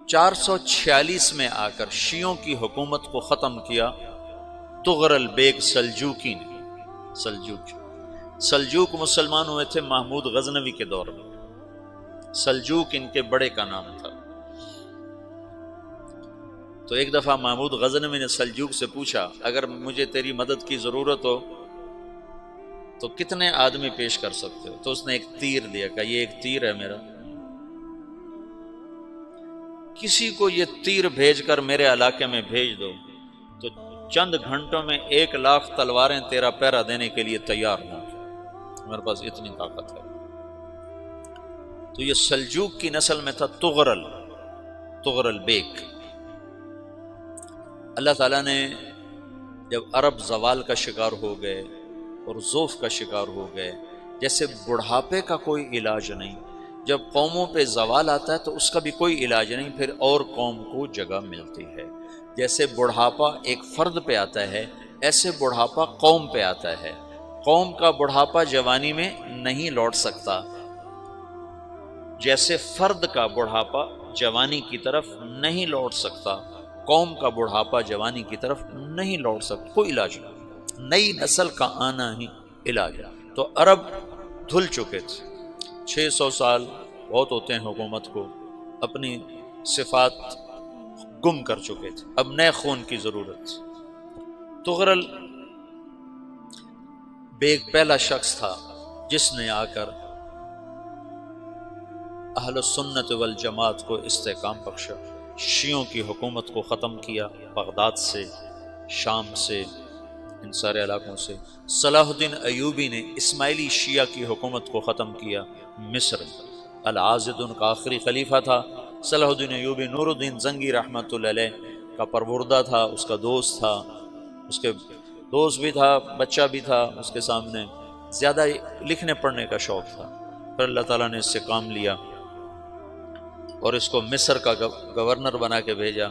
446 میں آ کر شیعوں کی حکومت کو ختم کیا طغرل بیگ سلجوقی نے۔ سلجوق مسلمان ہوئے تھے محمود غزنوی کے دور میں، سلجوق ان کے بڑے کا نام تھا۔ تو ایک دفعہ محمود غزنوی نے سلجوق سے پوچھا اگر مجھے تیری مدد کی ضرورت ہو تو کتنے آدمی پیش کر سکتے ہو؟ تو اس نے ایک تیر دیا، کہا یہ ایک تیر ہے میرا، کسی کو یہ تیر بھیج کر میرے علاقے میں بھیج دو تو چند گھنٹوں میں 1,00,000 تلواریں تیرا پیرا دینے کے لیے تیار ہوں، میرے پاس اتنی طاقت ہے۔ تو یہ سلجوق کی نسل میں تھا طغرل بیگ۔ اللہ تعالیٰ نے جب عرب زوال کا شکار ہو گئے اور ضعف کا شکار ہو گئے، جیسے بڑھاپے کا کوئی علاج نہیں، جب قوموں پہ زوال آتا ہے تو اس کا بھی کوئی علاج نہیں، پھر اور قوم کو جگہ ملتی ہے۔ جیسے بڑھاپا ایک فرد پہ آتا ہے، ایسے بڑھاپا قوم پہ آتا ہے۔ قوم کا بڑھاپا جوانی میں نہیں لوٹ سکتا، جیسے فرد کا بڑھاپا جوانی کی طرف نہیں لوٹ سکتا، قوم کا بڑھاپا جوانی کی طرف نہیں لوٹ سکتا، کوئی علاج نہیں، نئی نسل کا آنا ہی علاج ہے۔ تو عرب دھل چکے تھے، 600 سال بہت ہوتے ہیں حکومت کو، اپنی صفات گم کر چکے تھے، اب نئے خون کی ضرورت تھی۔ طغرل بیگ پہلا شخص تھا جس نے آ کر اہل السنت والجماعت کو استحکام بخشا، شیعوں کی حکومت کو ختم کیا، بغداد سے، شام سے، ان سارے علاقوں سے۔ صلاح الدین ایوبی نے اسماعیلی شیعہ کی حکومت کو ختم کیا، مصر۔ العاضد ان کا آخری خلیفہ تھا صلاح الدین ایوبی، نور الدین زنگی رحمۃ اللہ علیہ کا پروردہ تھا، اس کا دوست تھا، اس کے دوست بھی تھا، بچہ بھی تھا اس کے سامنے، زیادہ لکھنے پڑھنے کا شوق تھا۔ پھر اللہ تعالیٰ نے اس سے کام لیا اور اس کو مصر کا گورنر بنا کے بھیجا،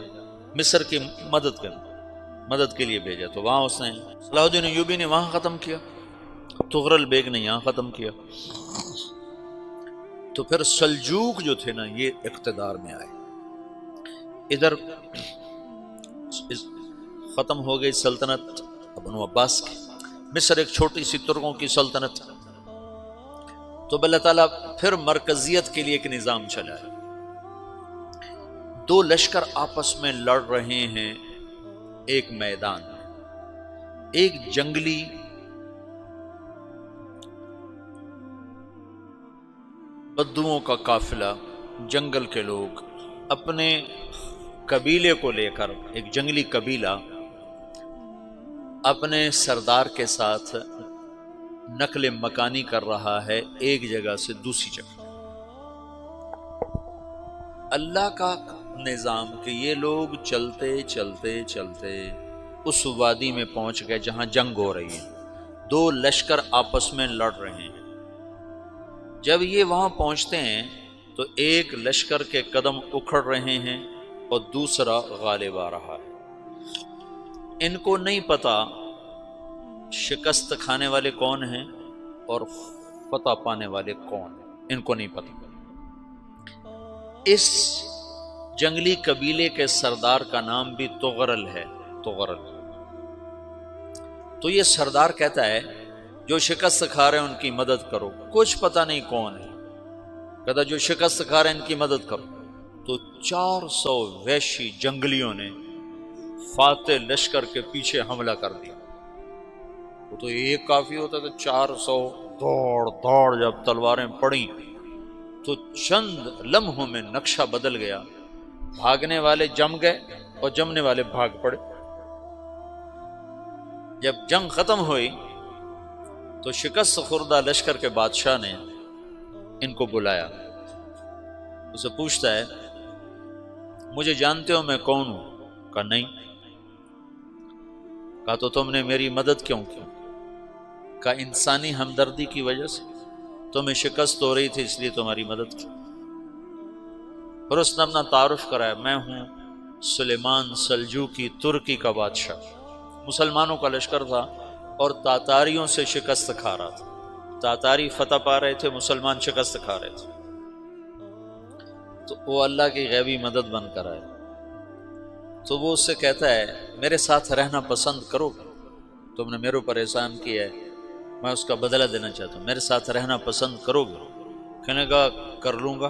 مصر کی مدد کے لیے بھیجا، تو وہاں اس نے صلاح الدین ایوبی نے وہاں ختم کیا، طغرل بیگ نے یہاں ختم کیا۔ تو پھر سلجوق جو تھے نا یہ اقتدار میں آئے، ادھر ختم ہو گئی سلطنت بنو عباس کی، مصر ایک چھوٹی سی ترکوں کی سلطنت، تو اللہ تعالیٰ پھر مرکزیت کے لیے ایک نظام چلایا۔ دو لشکر آپس میں لڑ رہے ہیں ایک میدان میں، ایک جنگلی بدوؤں کا قافلہ، جنگل کے لوگ اپنے قبیلے کو لے کر، ایک جنگلی قبیلہ اپنے سردار کے ساتھ نقل مکانی کر رہا ہے ایک جگہ سے دوسری جگہ۔ اللہ کا نظام کہ یہ لوگ چلتے چلتے چلتے اس وادی میں پہنچ گئے جہاں جنگ ہو رہی ہے، دو لشکر آپس میں لڑ رہے ہیں۔ جب یہ وہاں پہنچتے ہیں تو ایک لشکر کے قدم اکھڑ رہے ہیں اور دوسرا غالب آ رہا ہے۔ ان کو نہیں پتا شکست کھانے والے کون ہیں اور فتح پانے والے کون ہیں، ان کو نہیں پتا۔ اس جنگلی قبیلے کے سردار کا نام بھی طغرل ہے، طغرل۔ تو یہ سردار کہتا ہے جو شکست کھا رہے ہیں ان کی مدد کرو، کچھ پتہ نہیں کون ہے، کہتا جو شکست کھا رہے ہیں ان کی مدد کرو۔ تو 400 وحشی جنگلیوں نے فاتح لشکر کے پیچھے حملہ کر دیا۔ وہ تو ایک کافی ہوتا تھا، 400 دوڑ جب تلواریں پڑیں تو چند لمحوں میں نقشہ بدل گیا، بھاگنے والے جم گئے اور جمنے والے بھاگ پڑے۔ جب جنگ ختم ہوئی تو شکست خوردہ لشکر کے بادشاہ نے ان کو بلایا، اسے پوچھتا ہے مجھے جانتے ہو میں کون ہوں؟ کہا نہیں۔ کہا تو تم نے میری مدد کیوں کی؟ کہا انسانی ہمدردی کی وجہ سے، تمہیں شکست ہو رہی تھی اس لیے تمہاری مدد کی۔ اور اس نے اپنا تعارف کرایا، میں ہوں سلیمان سلجوقی، ترکی کا بادشاہ۔ مسلمانوں کا لشکر تھا اور تاتاریوں سے شکست کھا رہا تھا، تاتاری فتح پا رہے تھے، مسلمان شکست کھا رہے تھے۔ تو وہ اللہ کی غیبی مدد بن کر آئے، تو وہ اس سے کہتا ہے میرے ساتھ رہنا پسند کرو گے؟ تم نے میرے اوپر احسان کیا ہے، میں اس کا بدلہ دینا چاہتا ہوں، میرے ساتھ رہنا پسند کرو گے؟ کہنے کا کر لوں گا۔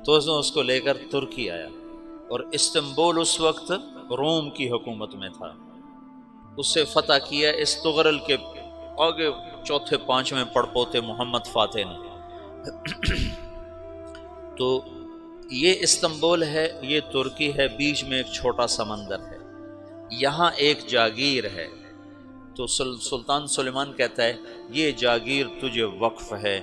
تو اس کو لے کر ترکی آیا، اور استنبول اس وقت روم کی حکومت میں تھا، اسے فتح کیا اس تغرل کے آگے چوتھے پانچویں پڑپوتے محمد فاتح نے۔ تو یہ استنبول ہے، یہ ترکی ہے، بیچ میں ایک چھوٹا سمندر ہے، یہاں ایک جاگیر ہے۔ تو سلطان سلیمان کہتا ہے یہ جاگیر تجھے وقف ہے،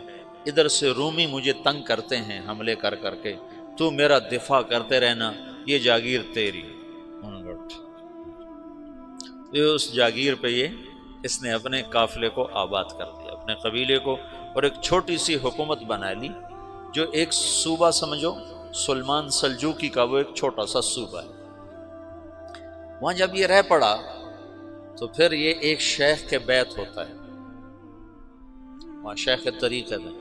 ادھر سے رومی مجھے تنگ کرتے ہیں حملے کر کر کے، تو میرا دفاع کرتے رہنا، یہ جاگیر تیری۔ یہ اس جاگیر پہ اس نے اپنے قافلے کو آباد کر دیا، اپنے قبیلے کو، اور ایک چھوٹی سی حکومت بنا لی، جو ایک صوبہ سمجھو سلمان سلجوقی کا، وہ ایک چھوٹا سا صوبہ ہے۔ وہاں جب یہ رہ پڑا تو پھر یہ ایک شیخ کے بیت ہوتا ہے، وہاں شیخ طریقت ہے،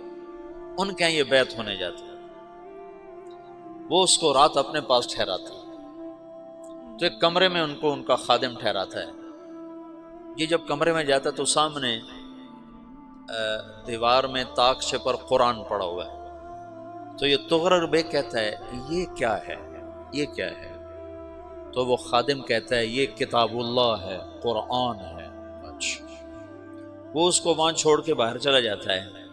ان کے یہ بیت ہونے جاتا ہے، وہ اس کو رات اپنے پاس ٹھہراتا ہے، تو ایک کمرے میں ان کا خادم ٹھہراتا ہے۔ یہ جب کمرے میں جاتا ہے تو سامنے دیوار میں تاکچے پر قرآن پڑا ہوا ہے، تو یہ تغرل بیگ کہتا ہے یہ کیا ہے، یہ کیا ہے؟ تو وہ خادم کہتا ہے یہ کتاب اللہ ہے، قرآن ہے۔ اچھا، وہ اس کو وہاں چھوڑ کے باہر چلا جاتا ہے۔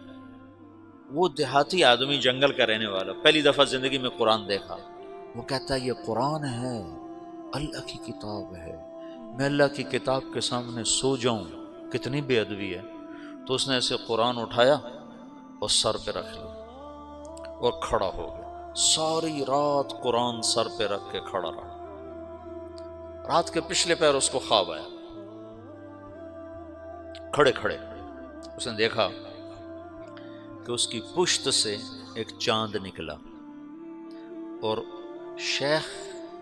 وہ دیہاتی آدمی، جنگل کا رہنے والا، پہلی دفعہ زندگی میں قرآن دیکھا، وہ کہتا ہے یہ قرآن ہے، اللہ کی کتاب ہے، میں اللہ کی کتاب کے سامنے سو جاؤں، کتنی بے ادبی ہے۔ تو اس نے ایسے قرآن اٹھایا اور سر پہ رکھ لیا اور کھڑا ہو گیا، ساری رات قرآن سر پہ رکھ کے کھڑا رہا۔ رات کے پچھلے پہر اس کو خواب آیا، کھڑے کھڑے اس نے دیکھا کہ اس کی پشت سے ایک چاند نکلا اور شیخ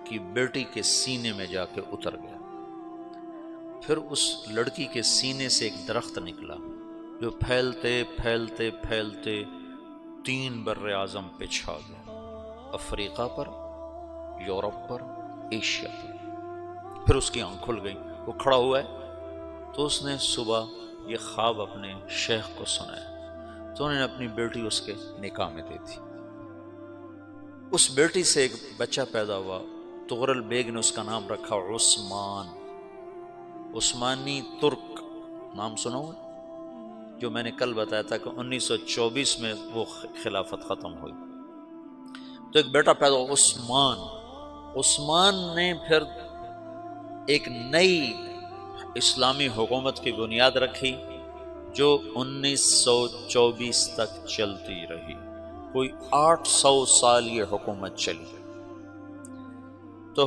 کی بیٹی کے سینے میں جا کے اتر گیا، پھر اس لڑکی کے سینے سے ایک درخت نکلا جو پھیلتے پھیلتے پھیلتے 3 بر اعظم پہ چھا گیا، افریقہ پر، یورپ پر، ایشیا پر۔ پھر اس کی آنکھ کھل گئی، وہ کھڑا ہوا ہے، تو اس نے صبح یہ خواب اپنے شیخ کو سنایا، تو انہوں نے اپنی بیٹی اس کے نکاح میں دے دی۔ اس بیٹی سے ایک بچہ پیدا ہوا، تغرل بیگ نے اس کا نام رکھا عثمان، عثمانی ترک نام سنا ہوا، جو میں نے کل بتایا تھا کہ 1924 میں وہ خلافت ختم ہوئی، تو ایک بیٹا پیدا ہوا عثمان۔ عثمان نے پھر ایک نئی اسلامی حکومت کی بنیاد رکھی جو 1924 تک چلتی رہی، کوئی 800 سال یہ حکومت چلی۔ تو